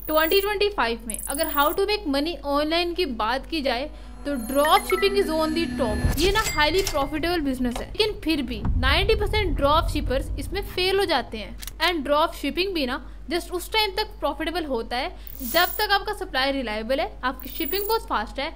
2025 में अगर how to make money online की बात की जाए तो drop shipping is on the top. ये ना हाईली प्रॉफिटेबल बिजनेस है, लेकिन फिर भी 90% ड्रॉप शिपर्स इसमें फेल हो जाते हैं। एंड ड्रॉप शिपिंग भी ना जस्ट उस टाइम तक प्रॉफिटेबल होता है जब तक आपका सप्लाई रिलायबल है, आपकी शिपिंग बहुत फास्ट है,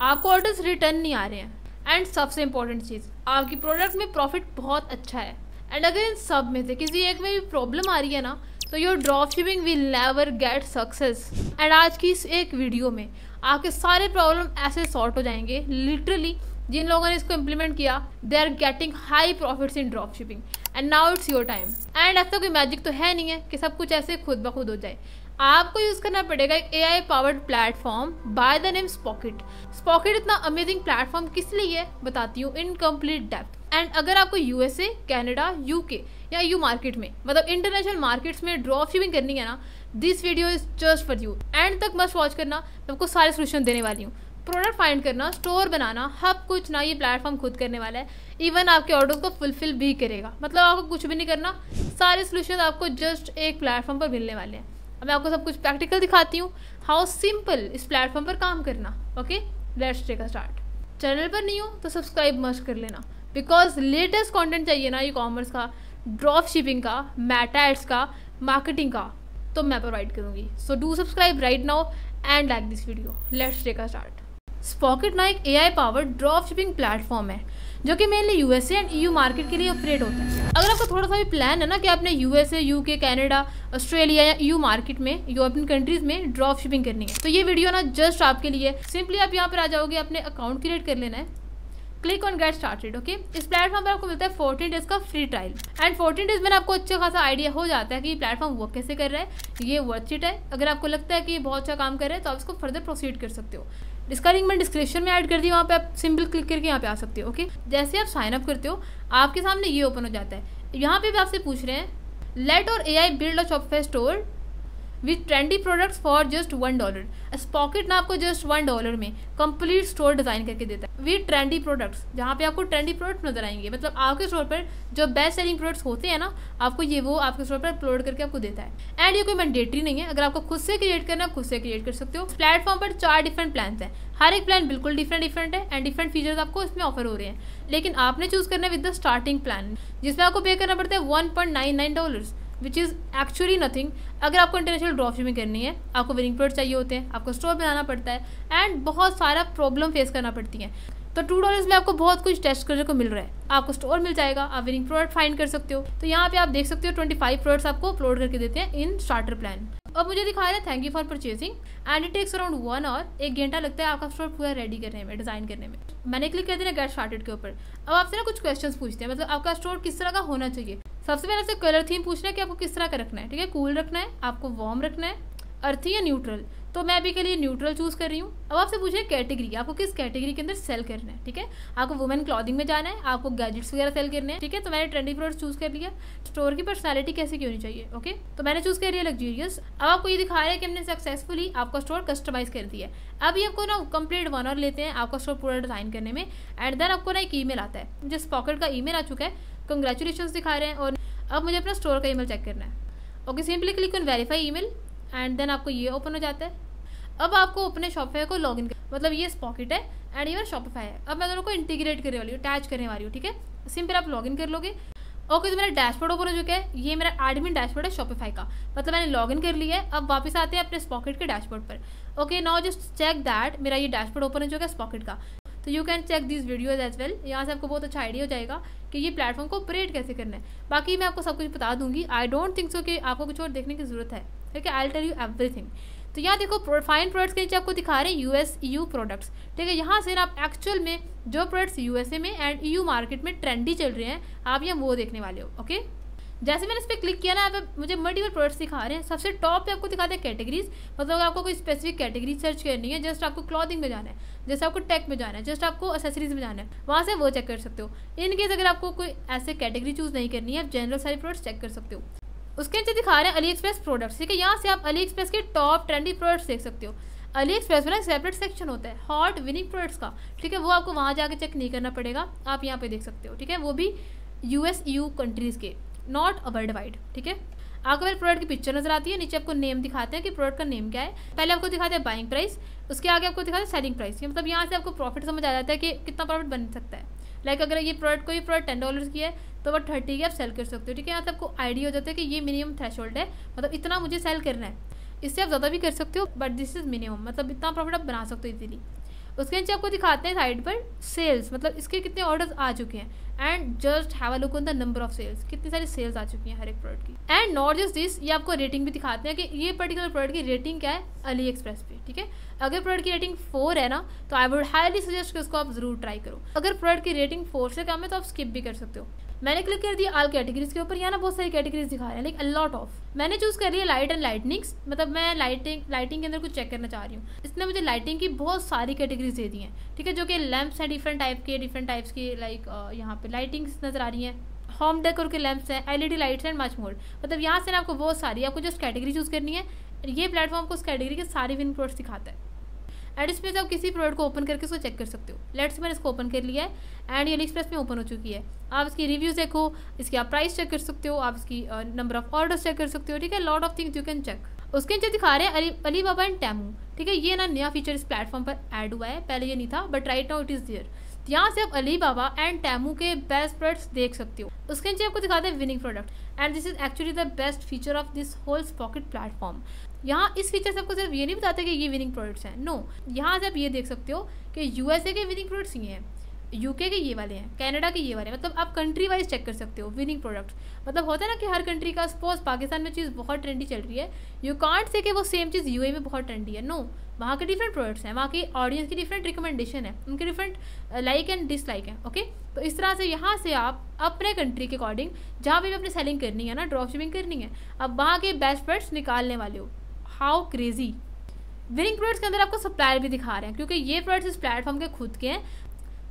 आपको ऑर्डर्स रिटर्न नहीं आ रहे हैं, एंड सबसे इंपॉर्टेंट चीज़ आपकी प्रोडक्ट में प्रॉफिट बहुत अच्छा है। एंड अगर इन सब में से किसी एक में भी प्रॉब्लम आ रही है ना, तो your drop shipping will never get success. And आज की इस एक वीडियो में आपके सारे प्रॉब्लम ऐसे सॉर्ट हो जाएंगे। लिटरली जिन लोगों ने इसको इम्प्लीमेंट किया they are getting high profits in drop shipping, and now it's your time. And ऐसा कोई मैजिक तो है नहीं है कि सब कुछ ऐसे खुद ब खुद हो जाए। आपको यूज करना पड़ेगा एक AI powered platform by the name sprocket. Sprocket इतना अमेजिंग प्लेटफॉर्म किस लिए है बताती हूँ इन कंप्लीट डेप्थ। एंड अगर आपको USA, कनाडा, UK या EU मार्केट में मतलब इंटरनेशनल मार्केट्स में ड्रॉप शिपिंग करनी है ना, this video is just for you. And तक मस्ट वॉच करना, मैं आपको सारे सोल्यूशन देने वाली हूँ। प्रोडक्ट फाइंड करना, स्टोर बनाना, सब कुछ ना ये प्लेटफॉर्म खुद करने वाला है। इवन आपके ऑर्डर को फुलफिल भी करेगा, मतलब आपको कुछ भी नहीं करना, सारे सोल्यूशन आपको जस्ट एक प्लेटफॉर्म पर मिलने वाले हैं। अब मैं आपको सब कुछ प्रैक्टिकल दिखाती हूँ हाउ सिंपल इस प्लेटफॉर्म पर काम करना। Okay, let's take a start. Channel पर नहीं हो तो सब्सक्राइब मस्ट कर लेना, बिकॉज लेटेस्ट कंटेंट चाहिए ना ई कॉमर्स का, ड्रॉप शिपिंग का, मेटा एड्स का, मार्केटिंग का, तो मैं प्रोवाइड करूँगी। So do subscribe right now and like this video. Let's take a start. Spocket ना एक AI powered drop shipping platform है जो कि mainly USA and EU market के लिए ऑपरेट होता है। अगर आपको थोड़ा सा भी प्लान है ना कि आपने USA, UK, कनाडा, ऑस्ट्रेलिया या EU मार्केट में, यूरोपियन कंट्रीज में ड्रॉप शिपिंग करनी है, तो ये वीडियो ना जस्ट आपके लिए। सिंपली आप यहाँ पर आ जाओगे, अपने अकाउंट क्रिएट कर लेना है, click on get started. Okay, इस प्लेटफॉर्म पर आपको मिलता है 14 डेज का फ्री ट्रायल। एंड 14 डेज में आपको अच्छा खासा आइडिया हो जाता है कि ये प्लेटफॉर्म वर्क कैसे कर रहा है, ये वर्थ इट है। अगर आपको लगता है कि ये बहुत अच्छा काम कर रहा है तो आप इसको फर्दर प्रोसीड कर सकते हो। इसका लिंक मैं डिस्क्रिप्शन में ऐड कर दी, वहाँ पे आप सिंपल क्लिक करके यहाँ पे आ सकते हो। ओके, जैसे आप साइन अप करते हो आपके सामने ये ओपन हो जाता है। यहाँ पे भी आपसे पूछ रहे हैं लेट और AI build a Shopify store with trendy products for just $1। Sprocket ना आपको जस्ट $1 में कंप्लीट स्टोर डिजाइन करके देता है विथ ट्रेंडी प्रोडक्ट्स, जहाँ पे आपको ट्रेंडी प्रोडक्ट नजर आएंगे। मतलब आपके स्टोर पर जो बेस्ट सेलिंग प्रोडक्ट्स होते हैं ना, आपको ये वो आपके स्टोर पर अपलोड करके आपको देता है। एंड ये कोई मैंडेटरी नहीं है, अगर आपको खुद से क्रिएट करना है खुद से क्रिएट कर सकते हो। प्लेटफॉर्म पर 4 डिफरेंट प्लान हैं, हर एक प्लान बिल्कुल डिफरेंट है एंड डिफरेंट फीचर्स आपको इसमें ऑफर हो रहे हैं। लेकिन आपने चूज करना है विद द स्टार्टिंग प्लान, जिसमें आपको पे करना पड़ता है $1.99, विच इज़ एक्चुअली नथिंग। अगर आपको इंटरनेशनल ड्रॉप शिपिंग करनी है, आपको विनिंग प्रोडक्ट चाहिए होते हैं, आपको स्टोर बनाना पड़ता है एंड बहुत सारा प्रॉब्लम फेस करना पड़ती है। तो $2 में आपको बहुत कुछ टेस्ट करने को मिल रहा है। आपको स्टोर मिल जाएगा, आप विनिंग प्रोडक्ट फाइंड कर सकते हो। तो यहाँ पे आप देख सकते हो 25 प्रोडक्ट्स आपको अपलोड करके देते हैं इन स्टार्टर प्लान। अब मुझे दिखा रहे हैं thank you for purchasing and it takes around 1 hour, 1 घंटा लगता है आपका स्टोर पूरा रेडी करने में, डिजाइन करने में। मैंने क्लिक कर दिया गेट स्टार्टेड के ऊपर। अब आपसे ना कुछ क्वेश्चंस पूछते हैं, मतलब आपका स्टोर किस तरह का होना चाहिए। सबसे पहले आपसे कलर थीम पूछना है कि आपको किस तरह का रखना है। ठीक है, कूल रखना है, आपको वार्म रखना है, अर्थी या न्यूट्रल। तो मैं अभी के लिए न्यूट्रल चूज कर रही हूँ। अब आपसे पूछे कैटेगरी, आपको किस कैटेगरी के अंदर सेल करना है। ठीक है, आपको वुमेन क्लॉथिंग में जाना है, आपको गैजेट्स वगैरह सेल करने हैं। ठीक है, तो मैंने ट्रेंडी प्रोडक्ट्स चूज कर लिया। स्टोर की पर्सनैलिटी कैसी की होनी चाहिए। ओके, तो मैंने चूज कर लिया लग्जूरियस। अब आपको ये दिखा रहा है कि हमने सक्सेसफुली आपका स्टोर कस्टमाइज कर दिया है। अब ये आपको ना कंप्लीट 1 आवर लेते हैं आपका स्टोर पूरा डिजाइन करने में। एंड देन आपको ना एक ईमेल आता है, मुझे स्पॉकेट का ईमेल आ चुका है, कंग्रेचुलेशन दिखा रहे हैं। और अब मुझे अपना स्टोर का ईमेल चेक करना है। Okay, simply click on verify email and then आपको ये ओपन हो जाता है। अब आपको अपने शॉपिफाई को लॉगिन कर, मतलब ये स्पॉकेट है एंड ये शॉपिफाई है। अब मैं दोनों को इंटीग्रेट करने वाली हूँ, अटैच करने वाली हूँ। ठीक है, सिंपल आप लॉगिन कर लोगे। ओके, तो मेरा डैशबोर्ड ओपन हो चुका है। ये मेरा एडमिन डैशबोर्ड है शॉपिफाई का, मतलब मैंने लॉगिन कर लिया है। अब वापस आते हैं अपने स्पॉकेट के डैशबोर्ड पर। Okay, now just check that मेरा ये डैशबोर्ड ओपन हो चुका है स्पॉकेट का। तो you can check this videos as well. यहाँ से आपको बहुत अच्छा आइडिया हो जाएगा कि ये प्लेटफॉर्म को ऑपरेट कैसे करना है। बाकी मैं आपको सब कुछ बता दूंगी, आई डोंट थिंक सो कि आपको कुछ और देखने की जरूरत है। ठीक है, I will tell you everything. तो यहाँ देखो फाइन प्रोडक्ट्स के नीचे आपको दिखा रहे हैं US EU प्रोडक्ट्स। ठीक है, यहाँ से आप एक्चुअल में जो प्रोडक्ट्स USA में एंड EU मार्केट में ट्रेंडी चल रहे हैं, आप यहाँ वो देखने वाले हो। ओके, जैसे मैंने इस पर क्लिक किया ना, यहाँ पे मुझे मल्टीपल प्रोडक्ट्स दिखा रहे हैं। सबसे टॉप पे आपको दिखाते हैं कैटेगरीज, मतलब अगर आपको कोई स्पेसिफिक कैटेगरी सर्च करनी है, जस्ट आपको क्लॉथिंग में जाना है, जैसे आपको टेक में जाना है, जस्ट आपको एसेसरीज में जाना है, वहाँ से वो चेक कर सकते हो। इन केस अगर आपको कोई ऐसे कैटेगरी चूज नहीं करनी है, आप जनरल सारी प्रोडक्ट्स चेक कर सकते हो। उसके नीचे दिखा रहे हैं अली एक्सप्रेस प्रोडक्ट्स। ठीक है, यहाँ से आप अली एक्सप्रेस के टॉप ट्रेंडी प्रोडक्ट्स देख सकते हो। अली एक्सप्रेस में ना सेपरेट सेक्शन होता है हॉट विनिंग प्रोडक्ट्स का। ठीक है, वो आपको वहाँ जाके चेक नहीं करना पड़ेगा, आप यहाँ पे देख सकते हो। ठीक है, वो भी US EU कंट्रीज के, नॉट वर्ल्ड वाइड। ठीक है, आपको पहले प्रोडक्ट की पिक्चर नजर आती है, नीचे आपको नेम दिखाते हैं कि प्रोडक्ट का नेम क्या है, पहले आपको दिखाते हैं बाइंग प्राइस, उसके आगे आपको दिखाते हैं सेलिंग प्राइस। मतलब यहाँ से आपको प्रॉफिट समझ आ जाता है कि कितना प्रॉफिट बन सकता है। लाइक अगर ये प्रोडक्ट कोई प्रोडक्ट $10 की है तो वो 30 की आप सेल कर सकते हो, ठीक है। यहाँ से आपको आइडिया हो जाता है कि ये मिनिमम थ्रेशोल्ड है, मतलब इतना मुझे सेल करना है। इससे आप ज़्यादा भी कर सकते हो बट दिस इज मिनिमम, मतलब इतना प्रॉफिट आप बना सकते हो इजीली। उसके नीचे आपको दिखाते हैं साइड पर सेल्स, मतलब इसके कितने ऑर्डर्स आ चुके हैं, and just have a look on the number of sales, कितनी सारी सेल्स आ चुकी हैं हर एक प्रोडक्ट की। एंड नॉट जस्ट दिस, ये आपको रेटिंग भी दिखाते हैं कि ये पर्टिकुलर प्रोडक्ट की रेटिंग क्या है अली एक्सप्रेस पे, ठीक है। अगर प्रोडक्ट की रेटिंग 4 है ना तो आई वुड हाईली सजेस्ट कि उसको आप जरूर ट्राई करो। अगर प्रोडक्ट की रेटिंग 4 से कम है तो आप स्किप भी कर सकते हो। मैंने क्लिक कर दिया ऑल कैटेगरीज के ऊपर, यहाँ ना बहुत सारी कैटेगरीज दिखा रहे हैं, लाइक अ लॉट ऑफ। मैंने चूज कर लिया लाइट एंड लाइटनिंग्स, मतलब मैं लाइटिंग के अंदर कुछ चेक करना चाह रही हूँ। इसने मुझे लाइटिंग की बहुत सारी कैटेगरीज दे दी हैं, ठीक है, जो कि लैंप्स हैं डिफरेंट टाइप्स की, लाइक यहाँ पे लाइटिंग्स नजर आ रही हैं, होम डेकोर के लैंप्स हैं, LED lights and much more. मतलब यहाँ से ना आपको बहुत सारी, आपको जस्ट कैटेगरी चूज करनी है। ये प्लेटफॉर्म को उस कैटेगरी के सारे विन प्रोडक्ट्स दिखाता है, एंड इसमें से आप किसी प्रोडक्ट को ओपन करके उसको चेक कर सकते हो। लेट्स मैंने इसको ओपन कर लिया है एंड ये अली एक्सप्रेस में ओपन हो चुकी है। आप इसकी रिव्यूज देखो, इसकी आप प्राइस चेक कर सकते हो, आप इसकी नंबर ऑफ ऑर्डर्स चेक कर सकते हो, ठीक है। Lot of things you can check. उसके नीचे दिखा रहे हैं अलीबाबा एंड टेमू, ठीक है। ये ना नया फीचर इस प्लेटफॉर्म पर ऐड हुआ है, पहले ये नहीं था but right now it is there. यहाँ से आप अलीबाबा एंड टेमू के बेस्ट प्रोडक्ट्स देख सकते हो। उसके नीचे आपको दिखाते हैं winning product, and this is actually the best feature of this whole Spocket platform. यहाँ इस फीचर से आपको सिर्फ ये नहीं बताते कि ये विनिंग प्रोडक्ट्स हैं, नो, यहाँ से आप ये देख सकते हो कि USA के विनिंग प्रोडक्ट्स ये हैं, UK के ये वाले हैं, कनाडा के ये वाले हैं। मतलब आप कंट्री वाइज चेक कर सकते हो विनिंग प्रोडक्ट। मतलब होता है ना कि हर कंट्री का, सपोज पाकिस्तान में चीज़ बहुत ट्रेंडी चल रही है, यू कांट से कि वो सेम चीज़ UAE में बहुत ट्रेंडी है, नो। वहाँ के डिफरेंट प्रोडक्ट्स हैं, वहाँ की ऑडियंस की डिफरेंट रिकमेंडेशन है, उनके डिफरेंट लाइक एंड डिसलाइक है, ओके। तो इस तरह से यहाँ से आप अपने कंट्री के अकॉर्डिंग जहाँ पे भी अपनी सेलिंग करनी है ना, ड्रॉप शिपिंग करनी है, अब वहाँ के बेस्ट प्रोडक्ट्स निकालने वाले हो। How crazy. विनिंग प्रोडक्ट्स के अंदर आपको सप्लायर भी दिखा रहे हैं, क्योंकि ये प्रोडक्ट्स इस प्लेटफॉर्म के खुद के हैं।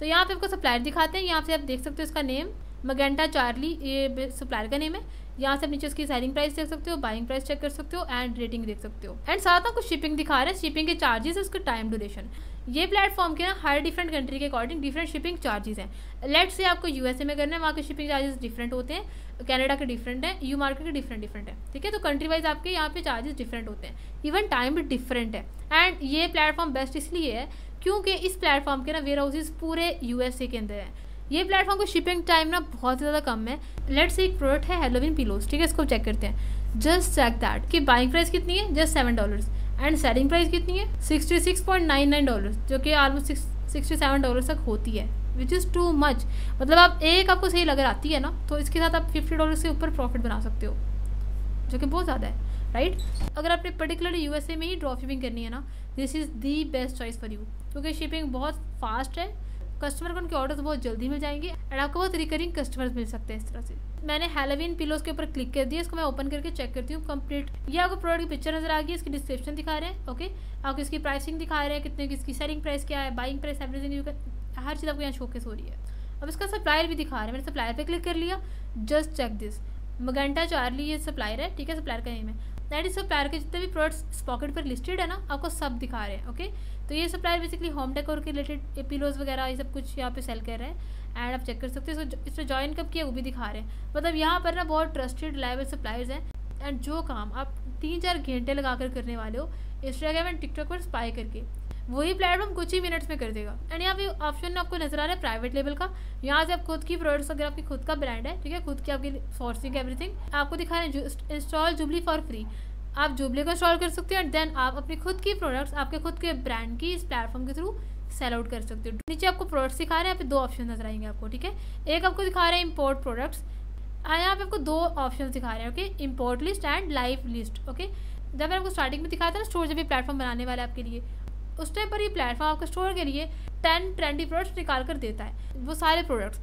तो यहाँ पे आपको सप्लायर दिखाते हैं, यहाँ से आप देख सकते हो इसका नेम मगेंटा चार्ली, ये सप्लायर का नेम है। यहाँ से आप नीचे इसकी सेलिंग प्राइस देख सकते हो, बाइंग प्राइस चेक कर सकते हो, एंड रेटिंग देख सकते हो। एंड साथ में कुछ शिपिंग दिखा रहे हैं, शिपिंग के चार्जेस, उसका टाइम ड्यूरेशन। ये प्लेटफॉर्म के ना हर डिफरेंट कंट्री के अकॉर्डिंग डिफरेंट शिपिंग चार्जेस हैं। लेट्स से आपको USA में करना है, वहाँ के शिपिंग चार्जेस डिफरेंट होते हैं, कनाडा के डिफरेंट है, EU मार्केट के डिफरेंट है, ठीक है। तो कंट्री वाइज आपके यहाँ पे चार्जेस डिफरेंट होते हैं, इवन टाइम भी डिफरेंट है। एंड ये प्लेटफॉर्म बेस्ट इसलिए है क्योंकि इस प्लेटफॉर्म के ना वेयर हाउसेज पूरे USA के अंदर है। ये प्लेटफॉर्म को शिपिंग टाइम ना बहुत ज़्यादा कम है। लेट्स से एक प्रोडक्ट है हेलोविन पिलोज, ठीक है, इसको चेक करते हैं। जस्ट चेक दैट कि बाइंग प्राइस कितनी है, जस्ट $7, एंड सेलिंग प्राइस कितनी है, $66.99, जो कि ऑलमोस्ट $67 तक होती है, विच इज़ टू मच। मतलब आप एक आपको सही अगर आती है ना तो इसके साथ आप $50 से ऊपर प्रॉफिट बना सकते हो, जो कि बहुत ज़्यादा है, राइट। अगर आपने पर्टिकुलरली USA में ही ड्रॉप शिपिंग करनी है ना, this is the best choice for you, क्योंकि शिपिंग बहुत फास्ट है, कस्टमर को उनके ऑर्डर्स बहुत जल्दी मिल जाएंगे, एंड आपको बहुत रिकरिंग कस्टमर्स मिल सकते हैं इस तरह से। मैंने हेलोविन पिलोज के ऊपर क्लिक कर दिया, इसको मैं ओपन करके चेक करती हूँ कंप्लीट। ये आपको प्रोडक्ट की पिक्चर नजर आ गई, इसकी डिस्क्रिप्शन दिखा रहे हैं, ओके। आपको इसकी प्राइसिंग दिखा रहे हैं, कितने की इसकी सेलिंग प्राइस क्या है, बाइंग प्राइस, एवरीथिंग, हर चीज़ आपको यहाँ शोकेस हो रही है। अब इसका सप्लायर भी दिखा रहे हैं, मैंने सप्लायर पे क्लिक कर लिया, जस्ट चेक दिस मगेंटा चार्ली, ये सप्लायर है, ठीक है, सप्लायर का नेम है। दैट इज सप्लायर के जितने भी प्रोडक्ट्स स्पॉकेट पर लिस्टेड है ना, आपको सब दिखा रहे हैं, ओके। तो ये सप्लायर बेसिकली होम डेकोर के रिलेटेड पिलोज वगैरह ये सब कुछ यहाँ पे सेल कर रहे हैं, एंड आप चेक कर सकते हो। इसमें ज्वाइन कब किया वो भी दिखा रहे हैं। मतलब यहाँ पर ना बहुत ट्रस्टेड रिलायबल सप्लायर्स हैं, एंड जो काम आप 3-4 घंटे लगा कर करने वाले हो इंस्टाग्राम एंड टिकटॉक पर स्पाई करके, वही प्लेटफॉर्म कुछ ही मिनट्स में कर देगा। एंड यहाँ पे ऑप्शन आपको नजर आ रहा है प्राइवेट लेबल का, यहाँ से आप खुद की प्रोडक्ट्स, अगर आपकी खुद का ब्रांड है, ठीक है, खुद की आपकी सोर्सिंग एवरीथिंग आपको दिखा रहे हैं। इंस्टॉल जुबली फॉर फ्री, आप जुबली को इंस्टॉल कर सकते हो, एंड देन आप अपनी खुद की प्रोडक्ट्स आपके खुद के ब्रांड की इस प्लेटफॉर्म के थ्रू सेल आउट कर सकते हो। नीचे आपको प्रोडक्ट्स दिखा रहे हैं, यहाँ पे 2 ऑप्शन नजर आएंगे आपको, ठीक है। एक आपको दिखा रहे हैं इंपोर्ट प्रोडक्ट्स, यहाँ पे आपको 2 ऑप्शन दिखा रहे हैं, okay, import list and live list, okay. जब मैं आपको स्टार्टिंग में दिखाया था ना स्टोर जब ये प्लेटफॉर्म बनाने वाला है आपके लिए, उस टाइम पर ये प्लेटफॉर्म आपके स्टोर के लिए 10 ट्रेंडी प्रोडक्ट्स निकाल कर देता है। वो सारे प्रोडक्ट्स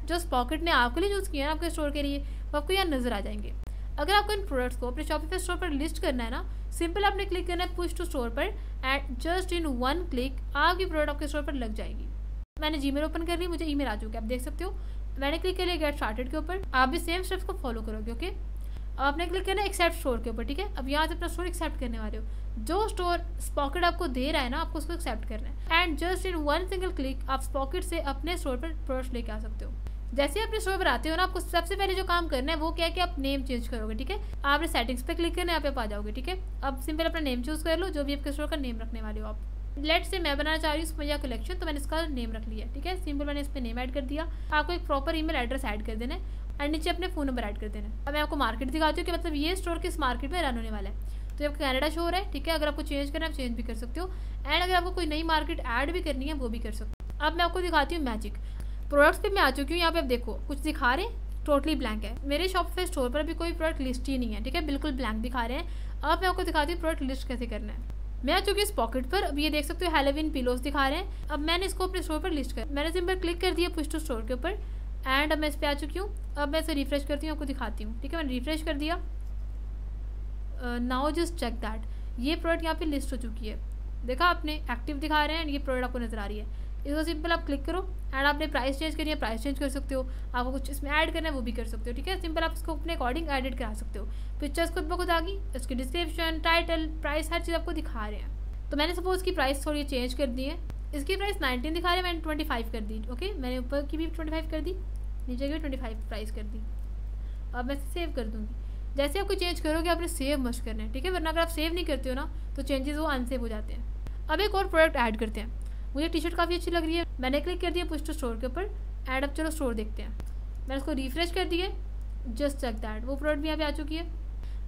जो स्पॉकेट ने आपके लिए यूज़ किया है आपके स्टोर के लिए, वो आपको यहाँ नजर आ जाएंगे। अगर आपको इन प्रोडक्ट्स को अपने शॉपिफाई स्टोर पर लिस्ट करना है ना, सिंपल आपने क्लिक करना है पुश टू स्टोर पर, एंड जस्ट इन 1 क्लिक आपकी प्रोडक्ट आपके स्टोर पर लग जाएगी। मैंने जीमेल ओपन कर ली, मुझे ईमेल आ चुकी है, आप देख सकते हो। मैंने क्लिक कर लिया गेट स्टार्टेड के ऊपर, आप भी सेम स्टेप्स को फॉलो करोगे, ओके। अब आपने क्लिक करना है एक्सेप्ट स्टोर के ऊपर, ठीक है। अब यहाँ से अपना स्टोर एक्सेप्ट करने वाले हो, जो स्टोर स्पॉकेट आपको दे रहा है ना, आपको उसको एक्सेप्ट करना है, and just in 1 single click आप स्पॉकेट से अपने स्टोर पर प्रोडक्ट्स लेके आ सकते हो। जैसे ही अपने स्टोर पर आते हो ना, आपको सबसे पहले जो काम करना है वो क्या है कि आप नेम चेंज करोगे, ठीक है। आपने सेटिंग्स पे क्लिक करना है, यहाँ पे आ जाओगे, ठीक है। अब सिंपल अपना नेम चूज कर लो, जो भी आपके स्टोर का नेम रखने वाले हो आप। लेट से मैं बनाना चाह रही हूँ सुमैया कलेक्शन, तो मैंने इसका नेम रख लिया, ठीक है। सिंपल मैंने इस पर नेम ऐड कर दिया। आपको एक प्रॉपर ईमेल एड्रेस ऐड कर देना है एंड नीचे अपने फ़ोन नंबर ऐड कर देना है। अब मैं आपको मार्केट दिखाती हूँ कि मतलब ये स्टोर किस मार्केट में रन होने वाला है। तो आपका कनाडा शो हो रहा है, ठीक है। अगर आपको चेंज करना है आप चेंज भी कर सकते हो, एंड अगर आपको कोई नई मार्केट ऐड भी करनी है वो भी कर सकते हो। अब मैं आपको दिखाती हूँ मैजिक प्रोडक्ट्स पे मैं आ चुकी हूँ। यहाँ पे आप देखो कुछ दिखा रहे हैं, टोटली ब्लैंक है। मेरे शॉपिफाई स्टोर पर अभी कोई प्रोडक्ट लिस्ट ही नहीं है, ठीक है, बिल्कुल ब्लैंक दिखा रहे हैं। अब मैं आपको दिखाती हूँ प्रोडक्ट लिस्ट कैसे करना है। मैं आ चुकी हूँ इस पॉकेट पर। अब ये देख सकते हो हैलोवीन पिलोस दिखा रहे हैं। अब मैंने इसको अपने स्टोर पर लिस्ट कर, मैंने सिंपल क्लिक कर दिया पुश टू स्टोर के ऊपर एंड अब मैं इस पर आ चुकी हूँ। अब मैं इसे रिफ्रेश करती हूँ, आपको दिखाती हूँ, ठीक है। मैंने रिफ्रेश कर दिया। नाउ जस्ट चेक दैट ये प्रोडक्ट यहाँ पे लिस्ट हो चुकी है। देखा आपने, एक्टिव दिखा रहे हैं एंड ये प्रोडक्ट आपको नजर आ रही है। इसको सिंपल आप क्लिक करो एंड आपने प्राइस चेंज करनी है, प्राइस चेंज कर सकते हो। आपको कुछ इसमें ऐड करना है वो भी कर सकते हो, ठीक है। सिंपल आप इसको अपने अकॉर्डिंग एडिट करा सकते हो। पिक्चर्स खुद ब खुद आ गई, इसकी डिस्क्रिप्शन, टाइटल, प्राइस, हर चीज़ आपको दिखा रहे हैं। तो मैंने सपोज की प्राइस थोड़ी चेंज कर दी है। इसकी प्राइस 19 दिखा रहे हैं, मैंने 25 कर दी, ओके। मैंने ऊपर की भी 25 कर दी, नीचे की भी 25 प्राइस कर दी। अब मैं सेव कर दूँगी। जैसे आपको चेंज करोगे आपने सेव मस्ट करना है, ठीक है, वरना अगर आप सेव नहीं करते हो ना तो चेंजेस वो अनसेव हो जाते हैं। अब एक और प्रोडक्ट ऐड करते हैं। मुझे टी शर्ट काफ़ी अच्छी लग रही है, मैंने क्लिक कर दिया पुश टू स्टोर के ऊपर एंड अब चलो स्टोर देखते हैं। मैंने उसको रिफ्रेश कर दिए, जस्ट चेक दैट वो प्रोडक्ट भी यहाँ पे आ चुकी है।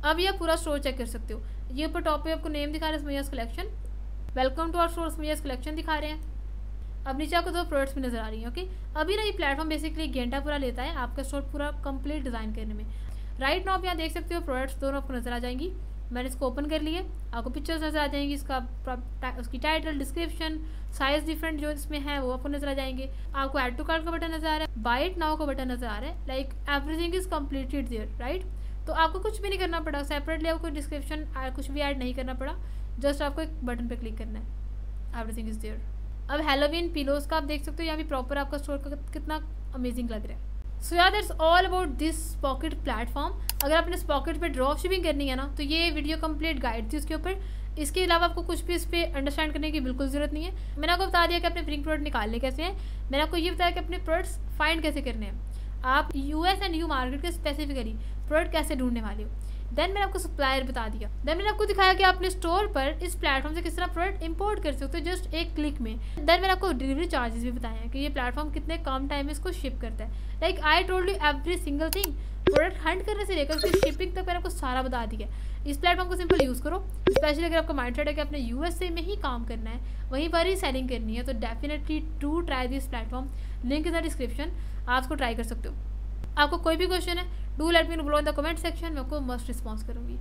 अब ये पूरा स्टोर चेक कर सकते हो। ये ऊपर टॉप पे आपको नेम दिखा रहे हैं Sumaiya's collection, welcome to our store Sumaiya's collection दिखा रहे हैं। अब नीचे आपको दो प्रोडक्ट्स भी नजर आ रही हैं, ओके। अभी ना ये प्लेटफॉर्म बेसिकली एक घंटा पूरा लेता है आपका स्टोर पूरा कंप्लीट डिज़ाइन करने में। राइट नाउ आप यहाँ देख सकते हो प्रोडक्ट्स दोनों आपको नजर आ जाएंगी। मैंने इसको ओपन कर लिया, आपको पिक्चर्स नजर आ जाएंगी, इसका उसकी टाइटल, डिस्क्रिप्शन, साइज डिफरेंट जो इसमें है वो आपको नजर आ जाएंगे। आपको ऐड टू कार्ट का बटन नजर आ रहा है, बाय इट नाउ का बटन नजर आ रहा है। Like everything is completed there, right. तो आपको कुछ भी नहीं करना पड़ा, सेपरेटली आपको डिस्क्रिप्शन कुछ भी ऐड नहीं करना पड़ा, जस्ट आपको एक बटन पर क्लिक करना है, एवरीथिंग इज देयर। अब हैलोवीन पिलोस का आप देख सकते हो, यहाँ भी प्रॉपर आपका स्टोर का कितना अमेजिंग लग रहा है। सो यार that's all about this pocket platform. अगर आपने इस पॉकेट पे ड्रॉप शिपिंग करनी है ना तो ये वीडियो कंप्लीट गाइड थी उसके ऊपर। इसके अलावा आपको कुछ भी इस पर अंडरस्टैंड करने की बिल्कुल ज़रूरत नहीं है। मैंने आपको बता दिया कि अपने प्रिंट प्रोडक्ट निकालने कैसे हैं। मैंने आपको ये बताया कि अपने प्रोडक्ट्स फाइंड कैसे करने हैं। आप यूएस एंड यू मार्केट के स्पेसिफिकली प्रोडक्ट कैसे ढूंढने वाले हो। देन मैंने आपको सप्लायर बता दिया। देन मैंने आपको दिखाया कि अपने स्टोर पर इस प्लेटफॉर्म से किस तरह प्रोडक्ट इंपोर्ट कर सकते हो जस्ट एक क्लिक में। देन मैंने आपको डिलीवरी चार्जेस भी बताए हैं कि ये प्लेटफॉर्म कितने कम टाइम में इसको शिप करता है। Like I told you every single thing, product Hunt करने से लेकर उसकी शिपिंग तक मैंने आपको सारा बता दिया। इस प्लेटफॉर्म को सिंपल यूज़ करो, स्पेशली अगर आपका माइंडसेट है कि आपने यूएसए में ही काम करना है, वहीं पर ही सेलिंग करनी है, तो definitely to try this platform. Link in the description, आप उसको ट्राई कर सकते हो। आपको कोई भी क्वेश्चन है do let me know below in the comment section, मैं आपको मस्ट रिस्पॉन्स करूँगी।